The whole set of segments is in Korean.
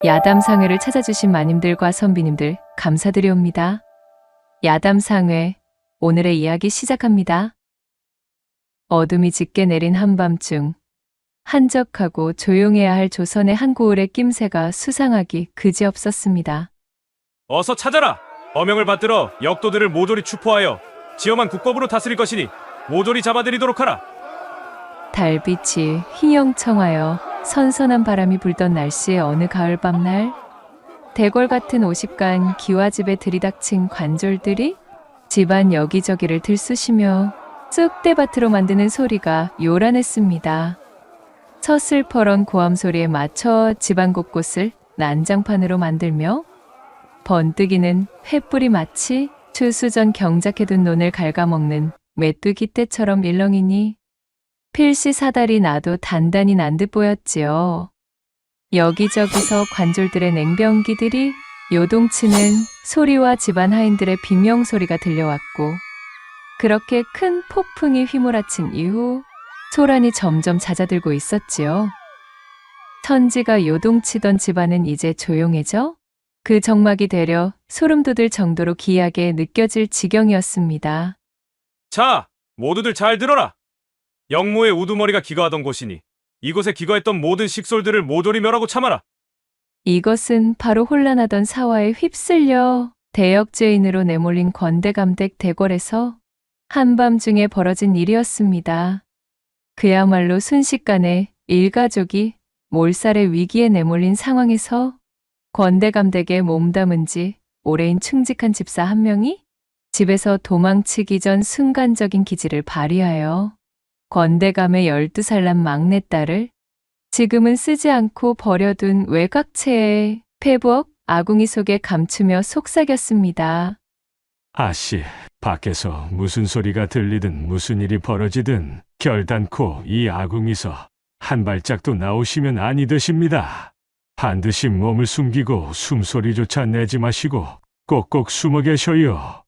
야담상회를 찾아주신 마님들과 선비님들 감사드리옵니다. 야담상회, 오늘의 이야기 시작합니다. 어둠이 짙게 내린 한밤중, 한적하고 조용해야 할 조선의 한 고을의 낌새가 수상하기 그지없었습니다. 어서 찾아라! 어명을 받들어 역도들을 모조리 추포하여 지엄한 국법으로 다스릴 것이니 모조리 잡아들이도록 하라. 달빛이 휘영청하여 선선한 바람이 불던 날씨의 어느 가을밤날, 대궐 같은 50간 기와집에 들이닥친 관졸들이 집안 여기저기를 들쑤시며 쑥대밭으로 만드는 소리가 요란했습니다. 서슬퍼런 고함 소리에 맞춰 집안 곳곳을 난장판으로 만들며 번뜩이는 횃불이 마치 추수전 경작해둔 논을 갉아먹는 메뚜기 떼처럼 일렁이니 필시 사달이 나도 단단히 난 듯 보였지요. 여기저기서 관졸들의 냉병기들이 요동치는 소리와 집안 하인들의 비명소리가 들려왔고, 그렇게 큰 폭풍이 휘몰아친 이후 소란이 점점 잦아들고 있었지요. 천지가 요동치던 집안은 이제 조용해져 그 정막이 되려 소름 돋을 정도로 기이하게 느껴질 지경이었습니다. 자, 모두들 잘 들어라! 영모의 우두머리가 기거하던 곳이니 이곳에 기거했던 모든 식솔들을 모조리 멸하고 참아라. 이것은 바로 혼란하던 사화에 휩쓸려 대역죄인으로 내몰린 권대감댁 대궐에서 한밤중에 벌어진 일이었습니다. 그야말로 순식간에 일가족이 몰살의 위기에 내몰린 상황에서 권대감댁에 몸담은 지 오래인 충직한 집사 한 명이 집에서 도망치기 전 순간적인 기지를 발휘하여 권대감의 12살 난 막내딸을 지금은 쓰지 않고 버려둔 외곽체의 페부억 아궁이 속에 감추며 속삭였습니다. 아씨, 밖에서 무슨 소리가 들리든 무슨 일이 벌어지든 결단코 이 아궁이서 한 발짝도 나오시면 아니 되십니다. 반드시 몸을 숨기고 숨소리조차 내지 마시고 꼭꼭 숨어 계셔요.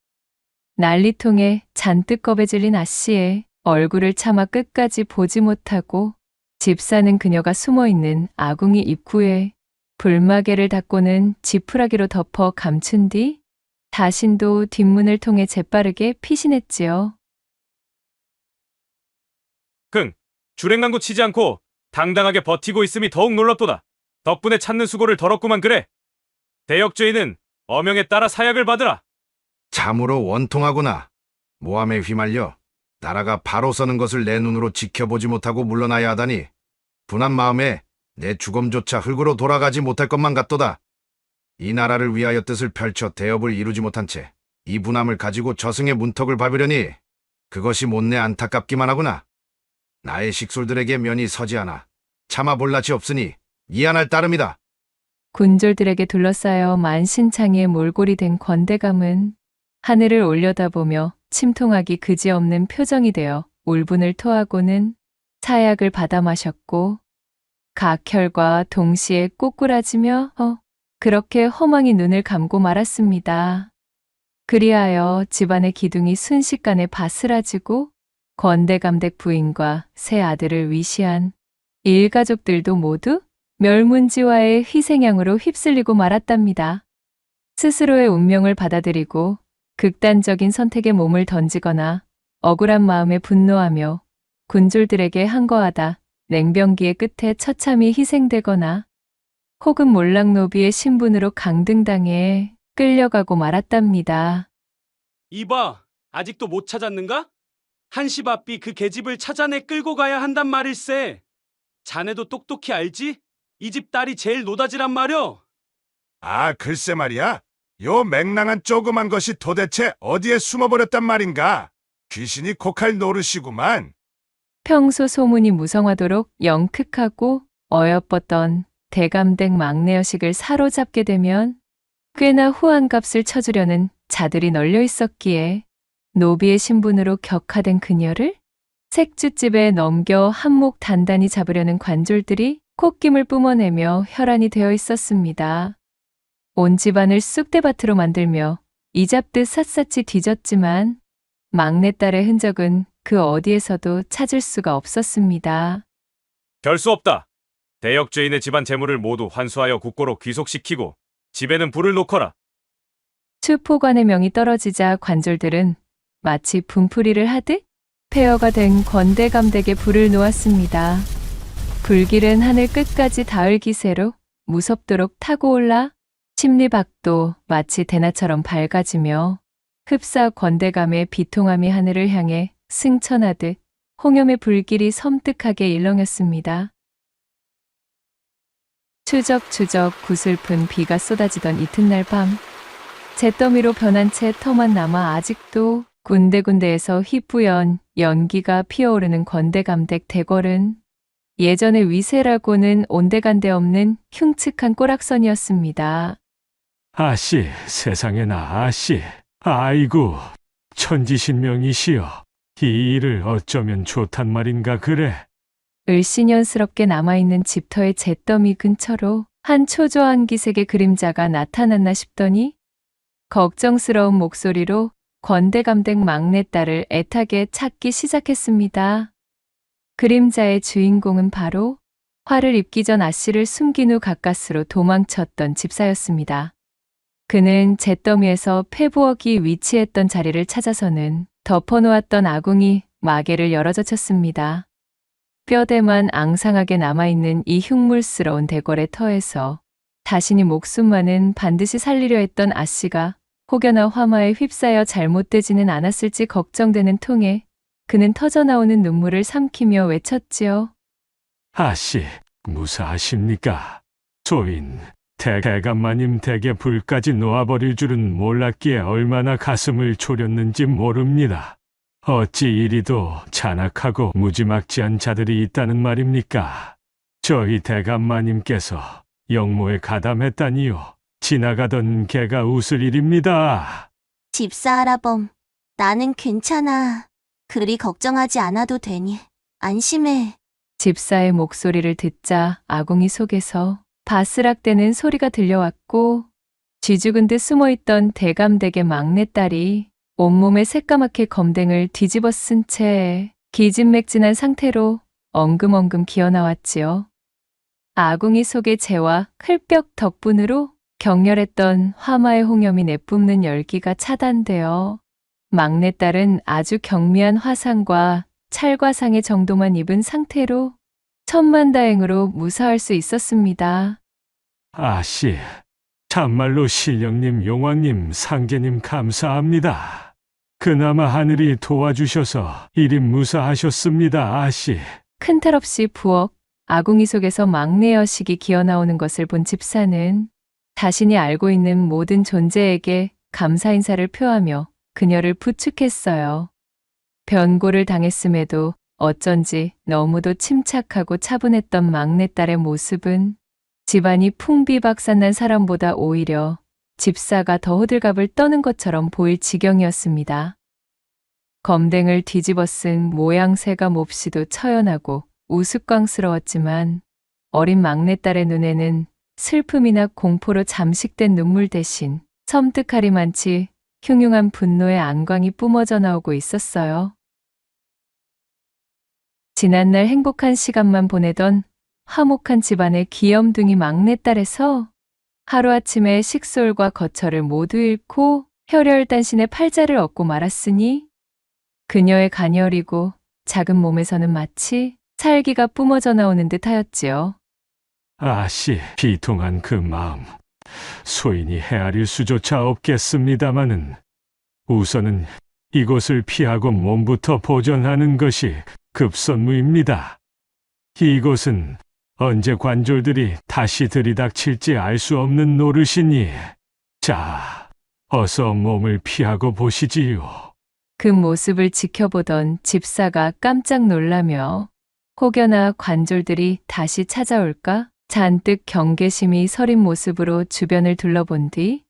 난리통에 잔뜩 겁에 질린 아씨의 얼굴을 차마 끝까지 보지 못하고 집사는 그녀가 숨어있는 아궁이 입구에 불마개를 닫고는 지푸라기로 덮어 감춘 뒤 자신도 뒷문을 통해 재빠르게 피신했지요. 주랭랑도 치지 않고 당당하게 버티고 있음이 더욱 놀랍도다. 덕분에 찾는 수고를 덜었구만. 그래, 대역죄인은 어명에 따라 사약을 받으라. 참으로 원통하구나. 모함에 휘말려 나라가 바로 서는 것을 내 눈으로 지켜보지 못하고 물러나야 하다니 분한 마음에 내 죽음조차 흙으로 돌아가지 못할 것만 같도다. 이 나라를 위하여 뜻을 펼쳐 대업을 이루지 못한 채 이 분함을 가지고 저승의 문턱을 밟으려니 그것이 못내 안타깝기만 하구나. 나의 식솔들에게 면이 서지 않아 차마 볼낯이 없으니 이안할 따름이다. 군졸들에게 둘러싸여 만신창이의 몰골이 된 권대감은 하늘을 올려다보며 침통하기 그지없는 표정이 되어 울분을 토하고는 사약을 받아 마셨고 각혈과 동시에 꼬꾸라지며 그렇게 허망히 눈을 감고 말았습니다. 그리하여 집안의 기둥이 순식간에 바스라지고 권대감댁 부인과 세 아들을 위시한 일가족들도 모두 멸문지화의 희생양으로 휩쓸리고 말았답니다. 스스로의 운명을 받아들이고 극단적인 선택에 몸을 던지거나 억울한 마음에 분노하며 군졸들에게 항거하다 냉병기의 끝에 처참히 희생되거나 혹은 몰락노비의 신분으로 강등당해 끌려가고 말았답니다. 이봐, 아직도 못 찾았는가? 한시바삐 그 계집을 찾아내 끌고 가야 한단 말일세. 자네도 똑똑히 알지? 이 집 딸이 제일 노다지란 말여. 아, 글쎄 말이야. 요 맹랑한 조그만 것이 도대체 어디에 숨어버렸단 말인가? 귀신이 곡할 노릇이구만. 평소 소문이 무성하도록 영특하고 어여뻤던 대감댁 막내 여식을 사로잡게 되면 꽤나 후한 값을 쳐주려는 자들이 널려 있었기에 노비의 신분으로 격화된 그녀를 색주집에 넘겨 한몫 단단히 잡으려는 관졸들이 콧김을 뿜어내며 혈안이 되어 있었습니다. 온 집안을 쑥대밭으로 만들며 이잡듯 샅샅이 뒤졌지만 막내딸의 흔적은 그 어디에서도 찾을 수가 없었습니다. 별 수 없다. 대역죄인의 집안 재물을 모두 환수하여 국고로 귀속시키고 집에는 불을 놓거라. 추포관의 명이 떨어지자 관졸들은 마치 분풀이를 하듯 폐허가 된 권대감댁에 불을 놓았습니다. 불길은 하늘 끝까지 닿을 기세로 무섭도록 타고 올라 침리 밖도 마치 대낮처럼 밝아지며 흡사 권대감의 비통함이 하늘을 향해 승천하듯 홍염의 불길이 섬뜩하게 일렁였습니다. 추적추적 구슬픈 비가 쏟아지던 이튿날 밤, 잿더미로 변한 채 터만 남아 아직도 군데군데에서 희뿌연 연기가 피어오르는 권대감댁 대궐은 예전의 위세라고는 온데간데 없는 흉측한 꼬락선이었습니다. 아씨, 세상에나 아씨. 아이고, 천지신명이시여. 이 일을 어쩌면 좋단 말인가 그래. 을씨년스럽게 남아있는 집터의 잿더미 근처로 한 초조한 기색의 그림자가 나타났나 싶더니 걱정스러운 목소리로 권대감댁 막내딸을 애타게 찾기 시작했습니다. 그림자의 주인공은 바로 화를 입기 전 아씨를 숨긴 후 가까스로 도망쳤던 집사였습니다. 그는 잿더미에서 패부엌이 위치했던 자리를 찾아서는 덮어놓았던 아궁이 마개를 열어젖혔습니다. 뼈대만 앙상하게 남아있는 이 흉물스러운 대궐의 터에서 자신이 목숨만은 반드시 살리려 했던 아씨가 혹여나 화마에 휩싸여 잘못되지는 않았을지 걱정되는 통에 그는 터져나오는 눈물을 삼키며 외쳤지요. 아씨, 무사하십니까? 소인, 대감마님 댁에 불까지 놓아버릴 줄은 몰랐기에 얼마나 가슴을 졸였는지 모릅니다. 어찌 이리도 잔악하고 무지막지한 자들이 있다는 말입니까? 저희 대감마님께서 영모에 가담했다니요. 지나가던 개가 웃을 일입니다. 집사 할아범, 나는 괜찮아. 그리 걱정하지 않아도 되니. 안심해. 집사의 목소리를 듣자 아궁이 속에서 바스락대는 소리가 들려왔고 쥐죽은 듯 숨어있던 대감댁의 막내딸이 온몸에 새까맣게 검댕을 뒤집어 쓴 채 기진맥진한 상태로 엉금엉금 기어나왔지요. 아궁이 속의 재와 클벽 덕분으로 격렬했던 화마의 홍염이 내뿜는 열기가 차단되어 막내딸은 아주 경미한 화상과 찰과상의 정도만 입은 상태로 천만다행으로 무사할 수 있었습니다. 아씨, 참말로 신령님, 용왕님, 상계님 감사합니다. 그나마 하늘이 도와주셔서 이리 무사하셨습니다, 아씨. 큰 탈 없이 부엌, 아궁이 속에서 막내 여식이 기어나오는 것을 본 집사는 자신이 알고 있는 모든 존재에게 감사 인사를 표하며 그녀를 부축했어요. 변고를 당했음에도 어쩐지 너무도 침착하고 차분했던 막내딸의 모습은 집안이 풍비박산난 사람보다 오히려 집사가 더 호들갑을 떠는 것처럼 보일 지경이었습니다. 검댕을 뒤집어 쓴 모양새가 몹시도 처연하고 우스꽝스러웠지만 어린 막내딸의 눈에는 슬픔이나 공포로 잠식된 눈물 대신 섬뜩하리만치 흉흉한 분노의 안광이 뿜어져 나오고 있었어요. 지난날 행복한 시간만 보내던 화목한 집안의 귀염둥이 막내딸에서 하루아침에 식솔과 거처를 모두 잃고 혈혈단신의 팔자를 얻고 말았으니 그녀의 가녀리고 작은 몸에서는 마치 살기가 뿜어져 나오는 듯 하였지요. 아씨, 비통한 그 마음, 소인이 헤아릴 수조차 없겠습니다마는 우선은 이곳을 피하고 몸부터 보전하는 것이 급선무입니다. 이곳은 언제 관졸들이 다시 들이닥칠지 알 수 없는 노릇이니, 자, 어서 몸을 피하고 보시지요. 그 모습을 지켜보던 집사가 깜짝 놀라며 혹여나 관졸들이 다시 찾아올까 잔뜩 경계심이 서린 모습으로 주변을 둘러본 뒤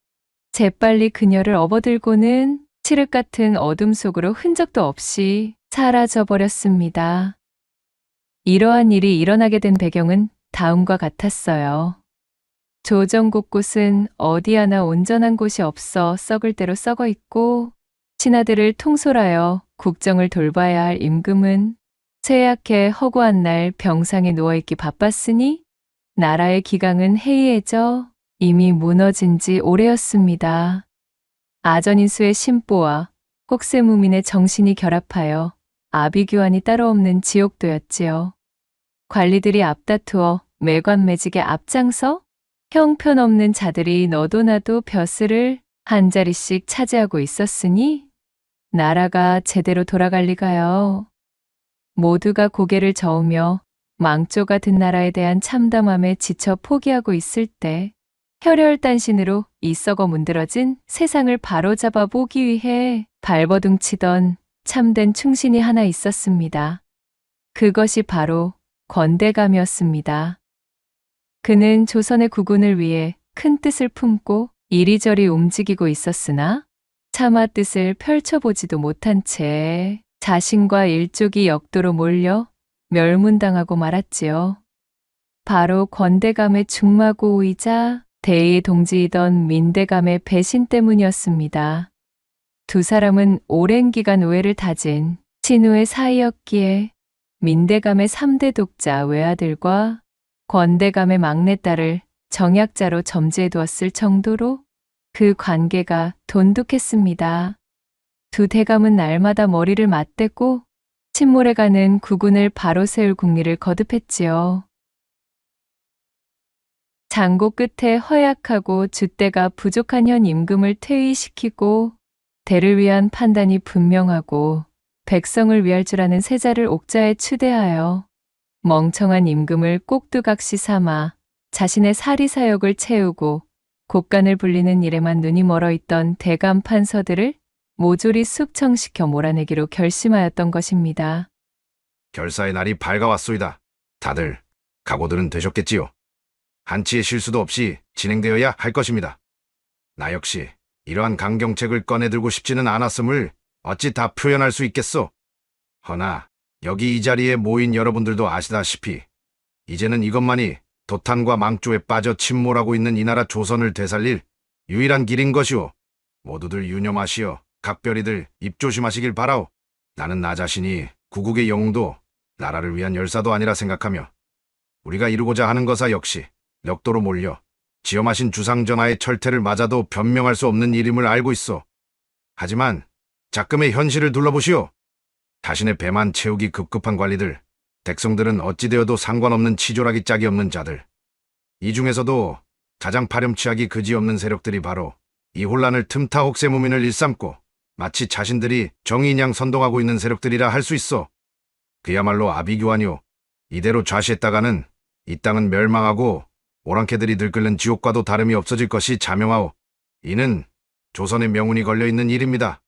재빨리 그녀를 업어들고는 칠흑 같은 어둠 속으로 흔적도 없이 사라져 버렸습니다. 이러한 일이 일어나게 된 배경은 다음과 같았어요. 조정 곳곳은 어디 하나 온전한 곳이 없어 썩을 대로 썩어 있고 신하들을 통솔하여 국정을 돌봐야 할 임금은 쇠약해 허구한 날 병상에 누워있기 바빴으니 나라의 기강은 해이해져 이미 무너진 지 오래였습니다. 아전인수의 심보와 혹세무민의 정신이 결합하여 아비규환이 따로 없는 지옥도였지요. 관리들이 앞다투어 매관매직에 앞장서 형편없는 자들이 너도 나도 벼슬을 한 자리씩 차지하고 있었으니 나라가 제대로 돌아갈 리가요. 모두가 고개를 저으며 망조가 든 나라에 대한 참담함에 지쳐 포기하고 있을 때 혈혈단신으로 이 썩어 문드러진 세상을 바로잡아 보기 위해 발버둥치던 참된 충신이 하나 있었습니다. 그것이 바로 권대감이었습니다. 그는 조선의 국운을 위해 큰 뜻을 품고 이리저리 움직이고 있었으나 차마 뜻을 펼쳐보지도 못한 채 자신과 일족이 역도로 몰려 멸문당하고 말았지요. 바로 권대감의 중마고이자 대의 동지이던 민대감의 배신 때문이었습니다. 두 사람은 오랜 기간 우애를 다진 친우의 사이였기에 민대감의 3대 독자 외아들과 권대감의 막내딸을 정약자로 점지해두었을 정도로 그 관계가 돈독했습니다. 두 대감은 날마다 머리를 맞대고 침몰해가는 국운을 바로 세울 국리를 거듭했지요. 장고 끝에 허약하고 줏대가 부족한 현 임금을 퇴위시키고 대를 위한 판단이 분명하고 백성을 위할 줄 아는 세자를 옥자에 추대하여 멍청한 임금을 꼭두각시 삼아 자신의 사리사욕을 채우고 곡간을 불리는 일에만 눈이 멀어 있던 대감 판서들을 모조리 숙청시켜 몰아내기로 결심하였던 것입니다. 결사의 날이 밝아왔소이다. 다들 각오들은 되셨겠지요? 한치의 실수도 없이 진행되어야 할 것입니다. 나 역시 이러한 강경책을 꺼내들고 싶지는 않았음을 어찌 다 표현할 수 있겠소? 허나 여기 이 자리에 모인 여러분들도 아시다시피 이제는 이것만이 도탄과 망조에 빠져 침몰하고 있는 이 나라 조선을 되살릴 유일한 길인 것이오. 모두들 유념하시어 각별히들 입조심하시길 바라오. 나는 나 자신이 구국의 영웅도 나라를 위한 열사도 아니라 생각하며 우리가 이루고자 하는 것사 역시 력도로 몰려 지엄하신 주상전하의 철퇴를 맞아도 변명할 수 없는 일임을 알고 있어. 하지만 작금의 현실을 둘러보시오. 자신의 배만 채우기 급급한 관리들, 백성들은 어찌되어도 상관없는 치졸하기 짝이 없는 자들. 이 중에서도 가장 파렴치하기 그지없는 세력들이 바로 이 혼란을 틈타 혹세무민을 일삼고 마치 자신들이 정의인양 선동하고 있는 세력들이라 할 수 있어. 그야말로 아비규환이오. 이대로 좌시했다가는 이 땅은 멸망하고 오랑캐들이 들끓는 지옥과도 다름이 없어질 것이 자명하오. 이는 조선의 명운이 걸려있는 일입니다.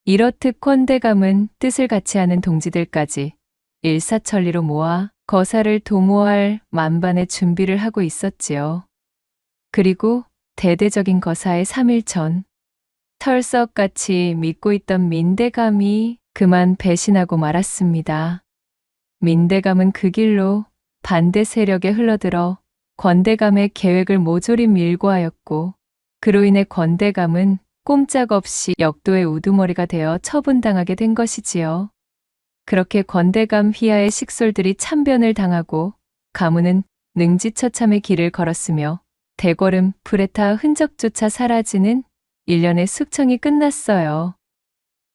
이렇듯 권대감은 뜻을 같이 하는 동지들까지 일사천리로 모아 거사를 도모할 만반의 준비를 하고 있었지요. 그리고 대대적인 거사의 3일 전 철석같이 믿고 있던 민대감이 그만 배신하고 말았습니다. 민대감은 그 길로 반대 세력에 흘러들어 권대감의 계획을 모조리 밀고 하였고 그로 인해 권대감은 꼼짝없이 역도의 우두머리가 되어 처분당하게 된 것이지요. 그렇게 권대감 휘하의 식솔들이 참변을 당하고 가문은 능지처참의 길을 걸었으며 대궐은 불에 타 흔적조차 사라지는 일련의 숙청이 끝났어요.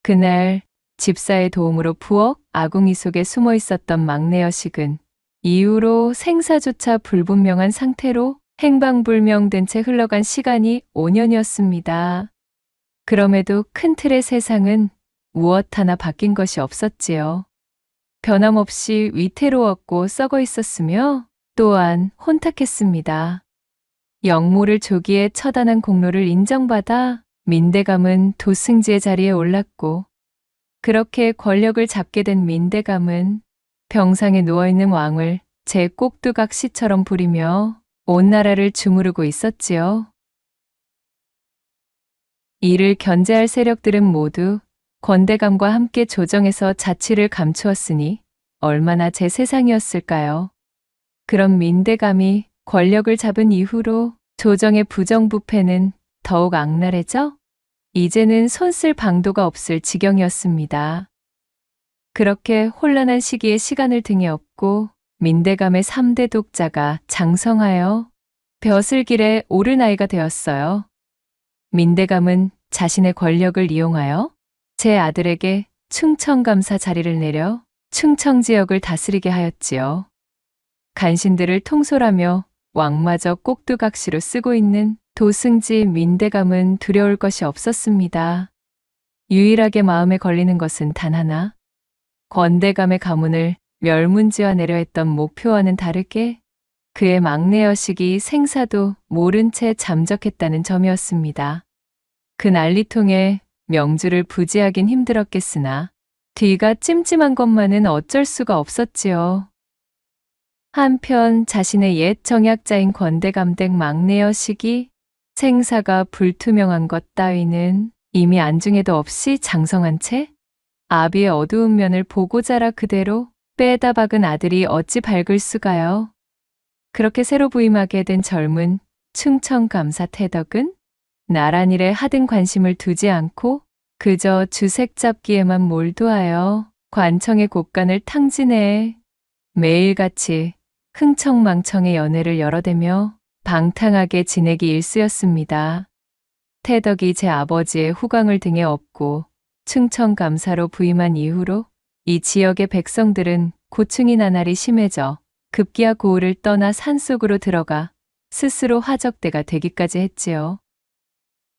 그날 집사의 도움으로 부엌 아궁이 속에 숨어 있었던 막내 여식은 이후로 생사조차 불분명한 상태로 행방불명된 채 흘러간 시간이 5년이었습니다. 그럼에도 큰 틀의 세상은 무엇 하나 바뀐 것이 없었지요. 변함없이 위태로웠고 썩어 있었으며 또한 혼탁했습니다. 영모를 조기에 처단한 공로를 인정받아 민대감은 도승지의 자리에 올랐고 그렇게 권력을 잡게 된 민대감은 병상에 누워있는 왕을 제 꼭두각시처럼 부리며 온 나라를 주무르고 있었지요. 이를 견제할 세력들은 모두 권대감과 함께 조정해서 자취를 감추었으니 얼마나 제 세상이었을까요? 그런 민대감이 권력을 잡은 이후로 조정의 부정부패는 더욱 악랄해져 이제는 손쓸 방도가 없을 지경이었습니다. 그렇게 혼란한 시기에 시간을 등에 업고 민대감의 3대 독자가 장성하여 벼슬길에 오를 나이가 되었어요. 민대감은 자신의 권력을 이용하여 제 아들에게 충청감사 자리를 내려 충청 지역을 다스리게 하였지요. 간신들을 통솔하며 왕마저 꼭두각시로 쓰고 있는 도승지 민대감은 두려울 것이 없었습니다. 유일하게 마음에 걸리는 것은 단 하나. 권대감의 가문을 멸문지화 내려 했던 목표와는 다르게 그의 막내 여식이 생사도 모른 채 잠적했다는 점이었습니다. 그 난리통에 명주를 부지하긴 힘들었겠으나 뒤가 찜찜한 것만은 어쩔 수가 없었지요. 한편 자신의 옛 정약자인 권대감 댁 막내 여식이 생사가 불투명한 것 따위는 이미 안중에도 없이 장성한 채 아비의 어두운 면을 보고 자라 그대로 빼다 박은 아들이 어찌 밝을 수가요. 그렇게 새로 부임하게 된 젊은 충청감사 태덕은 나란 일에 하등 관심을 두지 않고 그저 주색 잡기에만 몰두하여 관청의 곳간을 탕진해 매일같이 흥청망청의 연회를 열어대며 방탕하게 지내기 일쑤였습니다. 태덕이 제 아버지의 후광을 등에 업고 충청감사로 부임한 이후로 이 지역의 백성들은 고충이 나날이 심해져 급기야 고을을 떠나 산속으로 들어가 스스로 화적대가 되기까지 했지요.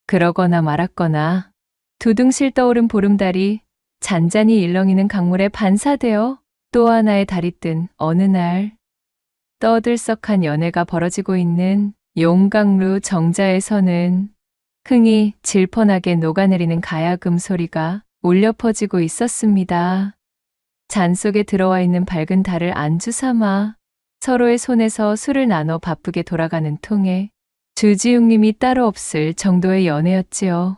그러거나 말았거나 두둥실 떠오른 보름달이 잔잔히 일렁이는 강물에 반사되어 또 하나의 달이 뜬 어느 날 떠들썩한 연회가 벌어지고 있는 용강루 정자에서는 흥이 질펀하게 녹아내리는 가야금 소리가 울려 퍼지고 있었습니다. 잔 속에 들어와 있는 밝은 달을 안주 삼아 서로의 손에서 술을 나눠 바쁘게 돌아가는 통에 주지웅님이 따로 없을 정도의 연회였지요.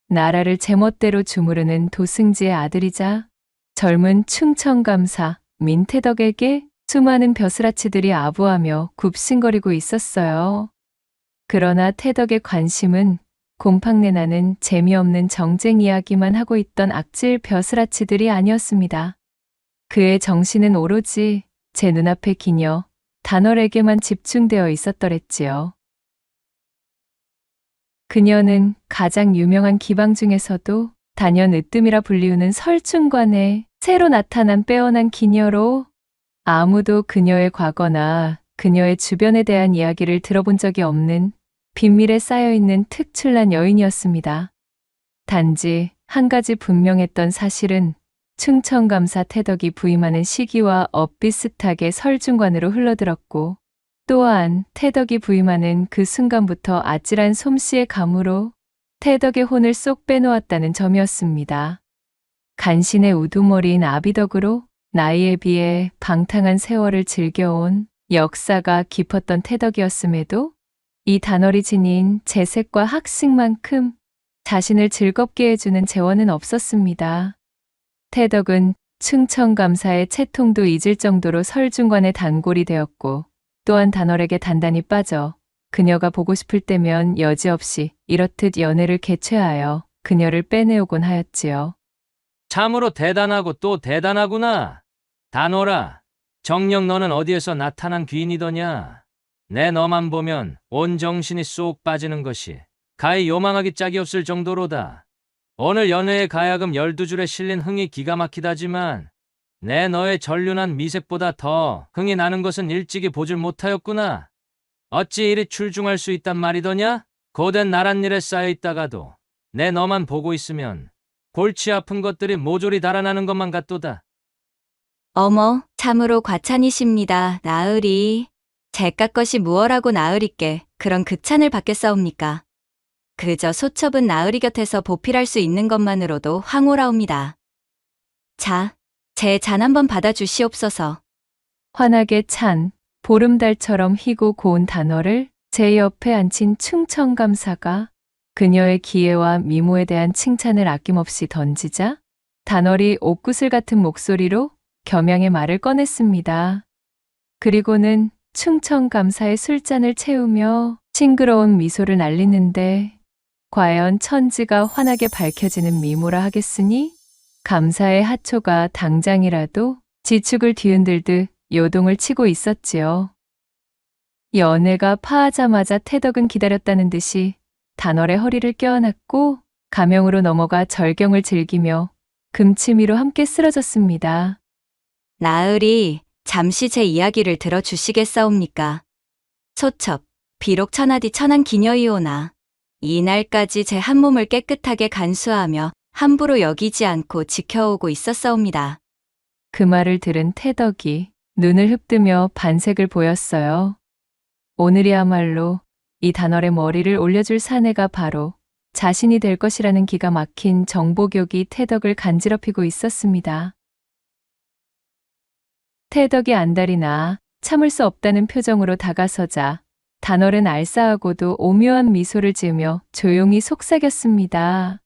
나라를 제멋대로 주무르는 도승지의 아들이자 젊은 충청감사 민태덕에게 수많은 벼슬아치들이 아부하며 굽신거리고 있었어요. 그러나 태덕의 관심은 곰팡내 나는 재미없는 정쟁 이야기만 하고 있던 악질 벼슬아치들이 아니었습니다. 그의 정신은 오로지 제 눈앞의 기녀 단월에게만 집중되어 있었더랬지요. 그녀는 가장 유명한 기방 중에서도 단연 으뜸이라 불리우는 설춘관에 새로 나타난 빼어난 기녀로 아무도 그녀의 과거나 그녀의 주변에 대한 이야기를 들어본 적이 없는 빈밀에 쌓여있는 특출난 여인이었습니다. 단지 한 가지 분명했던 사실은 충청감사 태덕이 부임하는 시기와 엇비슷하게 설중관으로 흘러들었고 또한 태덕이 부임하는 그 순간부터 아찔한 솜씨의 감으로 태덕의 혼을 쏙 빼놓았다는 점이었습니다. 간신의 우두머리인 아비덕으로 나이에 비해 방탕한 세월을 즐겨온 역사가 깊었던 태덕이었음에도 이 단월이 지닌 재색과 학식만큼 자신을 즐겁게 해주는 재원은 없었습니다. 태덕은 충청감사의 채통도 잊을 정도로 설중관의 단골이 되었고 또한 단월에게 단단히 빠져 그녀가 보고 싶을 때면 여지없이 이렇듯 연애를 개최하여 그녀를 빼내오곤 하였지요. 참으로 대단하고 또 대단하구나. 단호라, 정녕 너는 어디에서 나타난 귀인이더냐? 내 너만 보면 온 정신이 쏙 빠지는 것이 가히 요망하기 짝이 없을 정도로다. 오늘 연회의 가야금 12줄에 실린 흥이 기가 막히다지만 내 너의 전륜한 미색보다 더 흥이 나는 것은 일찍이 보질 못하였구나. 어찌 이리 출중할 수 있단 말이더냐? 고된 나란 일에 쌓여있다가도 내 너만 보고 있으면 골치 아픈 것들이 모조리 달아나는 것만 같도다. 어머, 참으로 과찬이십니다. 나으리. 제깟 것이 무얼하고 나으리께 그런 극찬을 받겠사옵니까? 그저 소첩은 나으리 곁에서 보필할 수 있는 것만으로도 황홀하옵니다. 자, 제 잔 한번 받아주시옵소서. 환하게 찬 보름달처럼 희고 고운 단어를 제 옆에 앉힌 충청감사가 그녀의 기회와 미모에 대한 칭찬을 아낌없이 던지자 단월이 옥구슬 같은 목소리로 겸양의 말을 꺼냈습니다. 그리고는 충청감사의 술잔을 채우며 싱그러운 미소를 날리는데 과연 천지가 환하게 밝혀지는 미모라 하겠으니 감사의 하초가 당장이라도 지축을 뒤흔들듯 요동을 치고 있었지요. 연애가 파하자마자 태덕은 기다렸다는 듯이 단월의 허리를 껴안았고 가명으로 넘어가 절경을 즐기며 금치미로 함께 쓰러졌습니다. 나으리, 잠시 제 이야기를 들어주시겠사옵니까? 소첩, 비록 천하디 천한 기녀이오나 이날까지 제 한 몸을 깨끗하게 간수하며 함부로 여기지 않고 지켜오고 있었사옵니다. 그 말을 들은 태덕이 눈을 흡뜨며 반색을 보였어요. 오늘이야말로 이 단월의 머리를 올려줄 사내가 바로 자신이 될 것이라는 기가 막힌 정보격이 태덕을 간지럽히고 있었습니다. 태덕이 안달이 나 참을 수 없다는 표정으로 다가서자 단월은 알싸하고도 오묘한 미소를 지으며 조용히 속삭였습니다.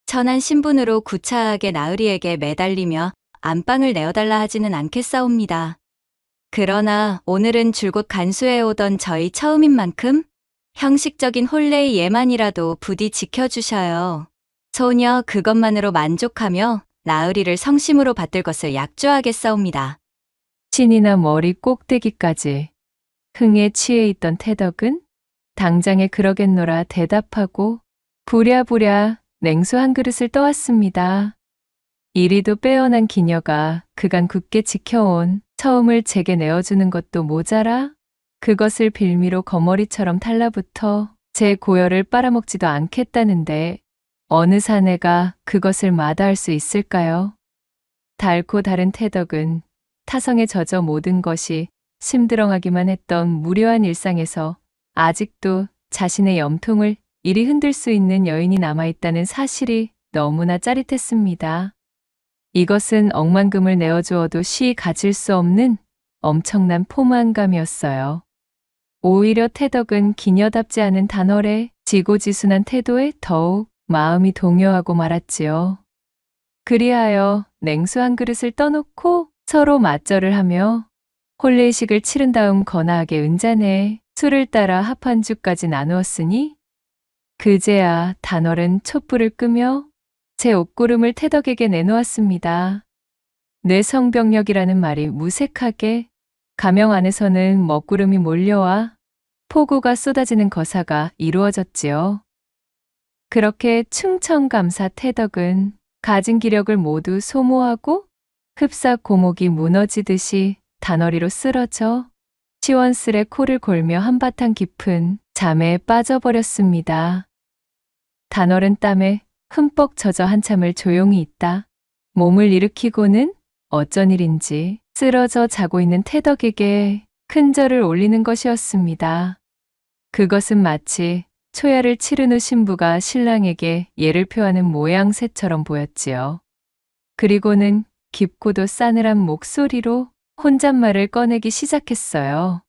천한 신분으로 구차하게 나으리에게 매달리며 안방을 내어달라 하지는 않겠사옵니다. 그러나 오늘은 줄곧 간수해오던 저희 처음인 만큼 형식적인 혼례의 예만이라도 부디 지켜주셔요. 소녀 그것만으로 만족하며 나으리를 성심으로 받들 것을 약조하겠사옵니다. 신이나 머리 꼭대기까지 흥에 취해 있던 태덕은 당장에 그러겠노라 대답하고 부랴부랴 냉수 한 그릇을 떠왔습니다. 이리도 빼어난 기녀가 그간 굳게 지켜온 처음을 제게 내어주는 것도 모자라 그것을 빌미로 거머리처럼 달라붙어 제 고열을 빨아먹지도 않겠다는데 어느 사내가 그것을 마다할 수 있을까요? 달고 다른 태덕은 타성에 젖어 모든 것이 심드렁하기만 했던 무료한 일상에서 아직도 자신의 염통을 이리 흔들 수 있는 여인이 남아있다는 사실이 너무나 짜릿했습니다. 이것은 억만금을 내어주어도 쉬 가질 수 없는 엄청난 포만감이었어요. 오히려 태덕은 기녀답지 않은 단월의 지고지순한 태도에 더욱 마음이 동요하고 말았지요. 그리하여 냉수 한 그릇을 떠놓고 서로 맞절을 하며 혼례식을 치른 다음 거나하게 은잔에 술을 따라 합한주까지 나누었으니 그제야 단월은 촛불을 끄며 제 옷구름을 태덕에게 내놓았습니다. 뇌성병력이라는 말이 무색하게 가명 안에서는 먹구름이 몰려와 폭우가 쏟아지는 거사가 이루어졌지요. 그렇게 충청감사 태덕은 가진 기력을 모두 소모하고 흡사 고목이 무너지듯이 단어리로 쓰러져 시원스레 코를 골며 한바탕 깊은 잠에 빠져버렸습니다. 단월은 땀에 흠뻑 젖어 한참을 조용히 있다 몸을 일으키고는 어쩐 일인지 쓰러져 자고 있는 태덕에게 큰 절을 올리는 것이었습니다. 그것은 마치 초야를 치른 후 신부가 신랑에게 예를 표하는 모양새처럼 보였지요. 그리고는 깊고도 싸늘한 목소리로 혼잣말을 꺼내기 시작했어요.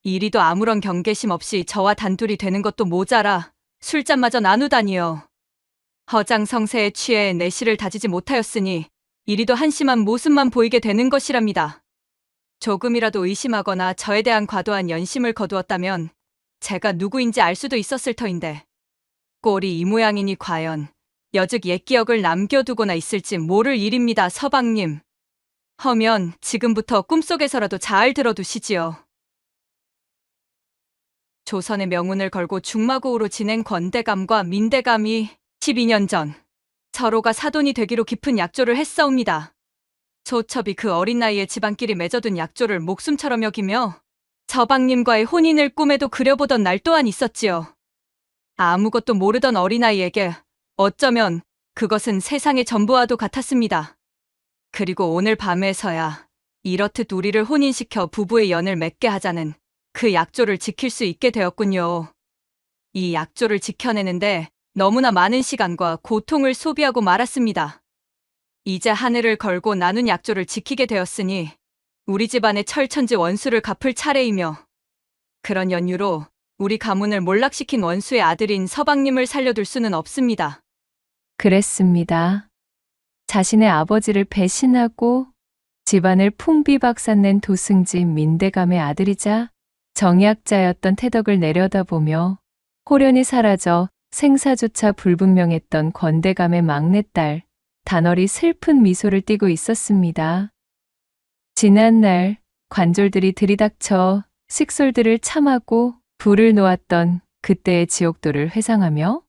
이리도 아무런 경계심 없이 저와 단둘이 되는 것도 모자라 술잔마저 나누다니요. 허장성세에 취해 내실을 다지지 못하였으니 이리도 한심한 모습만 보이게 되는 것이랍니다. 조금이라도 의심하거나 저에 대한 과도한 연심을 거두었다면 제가 누구인지 알 수도 있었을 터인데 꼴이 이 모양이니 과연 여즉 옛 기억을 남겨두고나 있을지 모를 일입니다, 서방님. 허면 지금부터 꿈속에서라도 잘 들어두시지요. 조선의 명운을 걸고 중마고우로 지낸 권대감과 민대감이 12년 전 서로가 사돈이 되기로 깊은 약조를 했사옵니다. 소첩이 그 어린 나이에 집안끼리 맺어둔 약조를 목숨처럼 여기며 서방님과의 혼인을 꿈에도 그려보던 날 또한 있었지요. 아무것도 모르던 어린아이에게 어쩌면 그것은 세상의 전부와도 같았습니다. 그리고 오늘 밤에서야 이렇듯 우리를 혼인시켜 부부의 연을 맺게 하자는 그 약조를 지킬 수 있게 되었군요. 이 약조를 지켜내는데 너무나 많은 시간과 고통을 소비하고 말았습니다. 이제 하늘을 걸고 나눈 약조를 지키게 되었으니 우리 집안의 철천지 원수를 갚을 차례이며 그런 연유로 우리 가문을 몰락시킨 원수의 아들인 서방님을 살려둘 수는 없습니다. 그랬습니다. 자신의 아버지를 배신하고 집안을 풍비박산낸 도승지 민대감의 아들이자 정약자였던 태덕을 내려다보며 호련히 사라져 생사조차 불분명했던 권대감의 막내딸 단월이 슬픈 미소를 띠고 있었습니다. 지난날 관졸들이 들이닥쳐 식솔들을 참하고 불을 놓았던 그때의 지옥도를 회상하며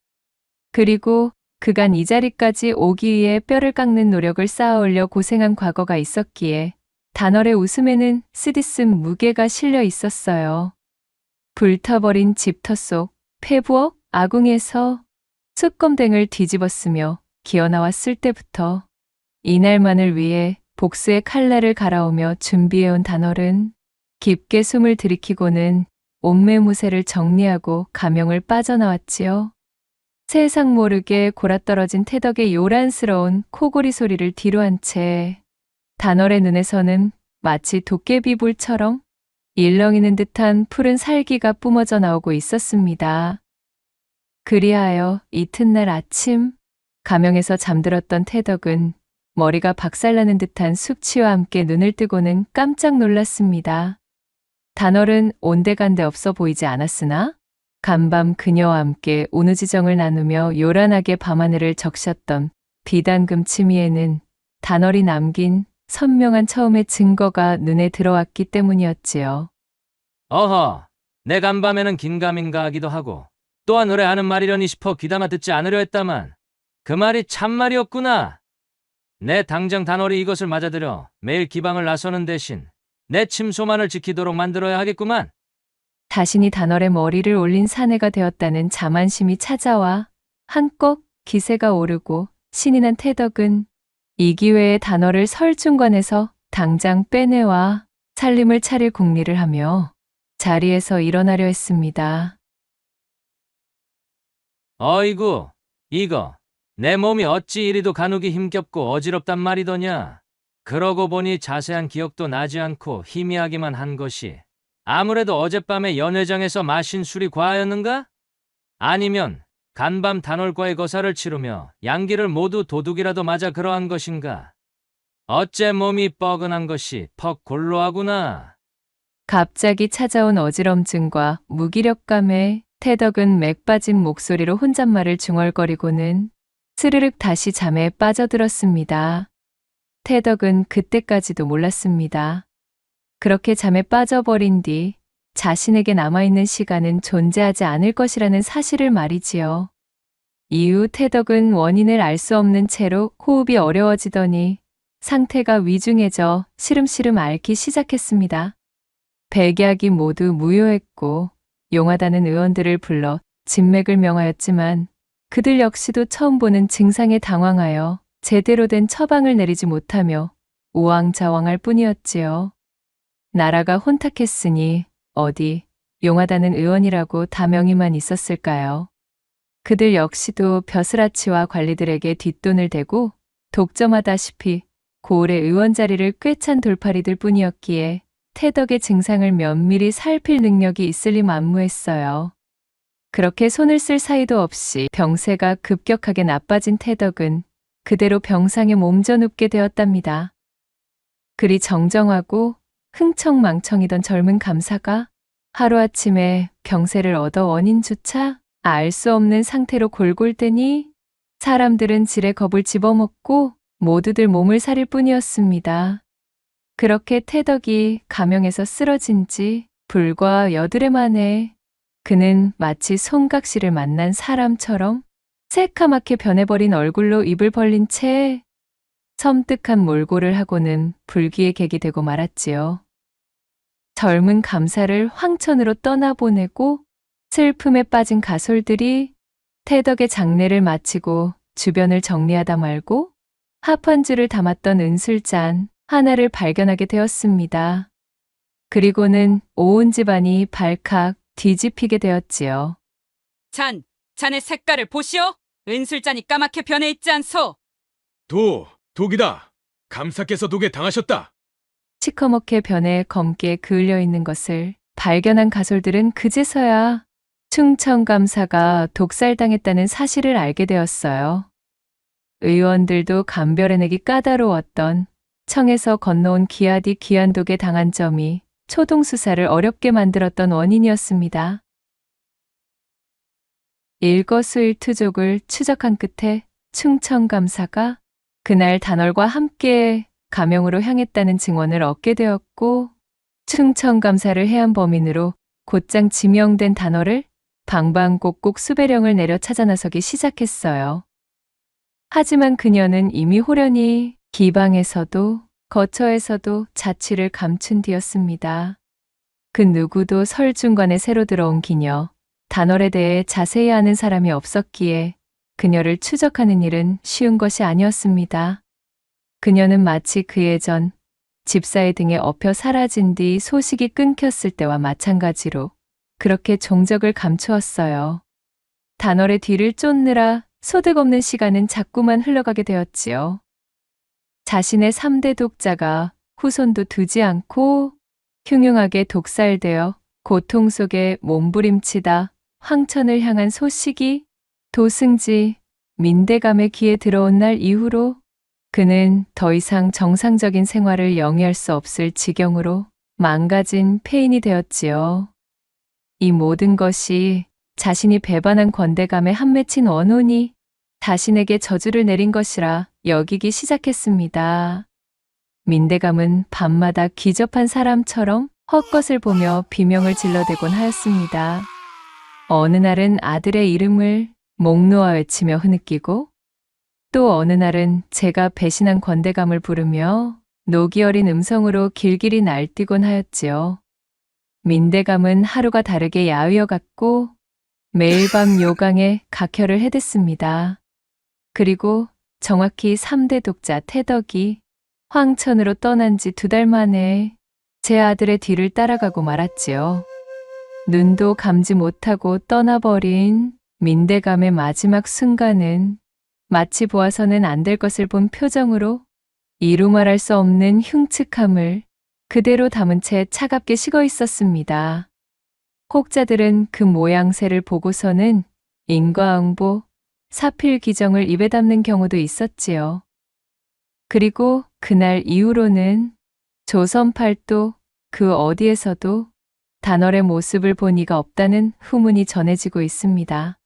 그리고 그간 이 자리까지 오기 위해 뼈를 깎는 노력을 쌓아올려 고생한 과거가 있었기에 단월의 웃음에는 쓰디쓴 무게가 실려 있었어요. 불타버린 집터 속 폐부엌 아궁에서 숯검댕을 뒤집었으며 기어나왔을 때부터 이날만을 위해 복수의 칼날을 갈아오며 준비해온 단월은 깊게 숨을 들이키고는 옴매무새를 정리하고 가명을 빠져나왔지요. 세상 모르게 골아떨어진 태덕의 요란스러운 코골이 소리를 뒤로한 채 단월의 눈에서는 마치 도깨비불처럼 일렁이는 듯한 푸른 살기가 뿜어져 나오고 있었습니다. 그리하여 이튿날 아침 가명에서 잠들었던 태덕은 머리가 박살나는 듯한 숙취와 함께 눈을 뜨고는 깜짝 놀랐습니다. 단월은 온데간데 없어 보이지 않았으나 간밤 그녀와 함께 우느지정을 나누며 요란하게 밤하늘을 적셨던 비단금 치미에는 단월이 남긴 선명한 처음의 증거가 눈에 들어왔기 때문이었지요. 어허, 내 간밤에는 긴가민가 하기도 하고 또한 의뢰 하는 말이려니 싶어 귀담아 듣지 않으려 했다만 그 말이 참말이었구나. 내 당장 단월이 이것을 맞아들여 매일 기방을 나서는 대신 내 침소만을 지키도록 만들어야 하겠구만. 자신이 단월의 머리를 올린 사내가 되었다는 자만심이 찾아와 한껏 기세가 오르고 신이 난 태덕은 이 기회에 단월을 설중관에서 당장 빼내와 살림을 차릴 궁리를 하며 자리에서 일어나려 했습니다. 어이구, 이거 내 몸이 어찌 이리도 가누기 힘겹고 어지럽단 말이더냐. 그러고 보니 자세한 기억도 나지 않고 희미하기만 한 것이 아무래도 어젯밤에 연회장에서 마신 술이 과하였는가? 아니면 간밤 단월과의 거사를 치르며 양기를 모두 도둑이라도 맞아 그러한 것인가? 어째 몸이 뻐근한 것이 퍽 골로하구나. 갑자기 찾아온 어지럼증과 무기력감에 태덕은 맥 빠진 목소리로 혼잣말을 중얼거리고는 스르륵 다시 잠에 빠져들었습니다. 태덕은 그때까지도 몰랐습니다. 그렇게 잠에 빠져버린 뒤 자신에게 남아있는 시간은 존재하지 않을 것이라는 사실을 말이지요. 이후 태덕은 원인을 알 수 없는 채로 호흡이 어려워지더니 상태가 위중해져 시름시름 앓기 시작했습니다. 백약이 모두 무효했고 용하다는 의원들을 불러 진맥을 명하였지만 그들 역시도 처음 보는 증상에 당황하여 제대로 된 처방을 내리지 못하며 우왕좌왕할 뿐이었지요. 나라가 혼탁했으니 어디 용하다는 의원이라고 다명이만 있었을까요? 그들 역시도 벼슬아치와 관리들에게 뒷돈을 대고 독점하다시피 고을의 의원 자리를 꿰찬 돌팔이들 뿐이었기에 태덕의 증상을 면밀히 살필 능력이 있을 리 만무했어요. 그렇게 손을 쓸 사이도 없이 병세가 급격하게 나빠진 태덕은 그대로 병상에 몸져눕게 되었답니다. 그리 정정하고 흥청망청이던 젊은 감사가 하루아침에 병세를 얻어 원인조차 알 수 없는 상태로 골골대니 사람들은 지레 겁을 집어먹고 모두들 몸을 사릴 뿐이었습니다. 그렇게 태덕이 가명에서 쓰러진 지 불과 8해 만에 그는 마치 송각시를 만난 사람처럼 새카맣게 변해버린 얼굴로 입을 벌린 채 섬뜩한 몰골을 하고는 불기의 객이 되고 말았지요. 젊은 감사를 황천으로 떠나보내고 슬픔에 빠진 가솔들이 태덕의 장례를 마치고 주변을 정리하다 말고 합한주를 담았던 은술잔 하나를 발견하게 되었습니다. 그리고는 온 집안이 발칵 뒤집히게 되었지요. 잔의 색깔을 보시오. 은술잔이 까맣게 변해 있지 않소. 독이다. 감사께서 독에 당하셨다. 시커멓게 변해 검게 그을려 있는 것을 발견한 가솔들은 그제서야 충청감사가 독살당했다는 사실을 알게 되었어요. 의원들도 감별해내기 까다로웠던 청에서 건너온 기아디 귀한독에 당한 점이 초동수사를 어렵게 만들었던 원인이었습니다. 일거수일투족을 추적한 끝에 충청감사가 그날 단월과 함께 가명으로 향했다는 증언을 얻게 되었고 충청감사를 해한 범인으로 곧장 지명된 단어를 방방곡곡 수배령을 내려 찾아 나서기 시작했어요. 하지만 그녀는 이미 호련히 기방에서도 거처에서도 자취를 감춘 뒤였습니다. 그 누구도 설중관에 새로 들어온 기녀, 단월에 대해 자세히 아는 사람이 없었기에 그녀를 추적하는 일은 쉬운 것이 아니었습니다. 그녀는 마치 그 예전 집사의 등에 엎여 사라진 뒤 소식이 끊겼을 때와 마찬가지로 그렇게 종적을 감추었어요. 단월의 뒤를 쫓느라 소득 없는 시간은 자꾸만 흘러가게 되었지요. 자신의 3대 독자가 후손도 두지 않고 흉흉하게 독살되어 고통 속에 몸부림치다 황천을 향한 소식이 도승지 민대감의 귀에 들어온 날 이후로 그는 더 이상 정상적인 생활을 영위할 수 없을 지경으로 망가진 폐인이 되었지요. 이 모든 것이 자신이 배반한 권대감에 한 맺힌 원혼이 자신에게 저주를 내린 것이라 여기기 시작했습니다. 민대감은 밤마다 귀접한 사람처럼 헛것을 보며 비명을 질러대곤 하였습니다. 어느 날은 아들의 이름을 목 놓아 외치며 흐느끼고 또 어느 날은 제가 배신한 권대감을 부르며 녹이 어린 음성으로 길길이 날뛰곤 하였지요. 민대감은 하루가 다르게 야위어갔고 매일 밤 요강에 각혈을 해댔습니다. 그리고 정확히 3대 독자 태덕이 황천으로 떠난 지 2달 만에 제 아들의 뒤를 따라가고 말았지요. 눈도 감지 못하고 떠나버린 민대감의 마지막 순간은 마치 보아서는 안 될 것을 본 표정으로 이루 말할 수 없는 흉측함을 그대로 담은 채 차갑게 식어 있었습니다. 혹자들은 그 모양새를 보고서는 인과응보, 사필귀정을 입에 담는 경우도 있었지요. 그리고 그날 이후로는 조선팔도 그 어디에서도 단월의 모습을 본 이가 없다는 후문이 전해지고 있습니다.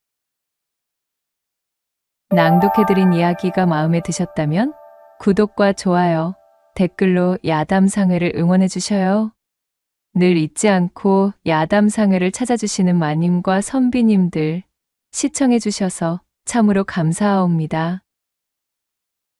낭독해드린 이야기가 마음에 드셨다면 구독과 좋아요, 댓글로 야담상회를 응원해 주셔요. 늘 잊지 않고 야담상회를 찾아주시는 마님과 선비님들 시청해 주셔서 참으로 감사하옵니다.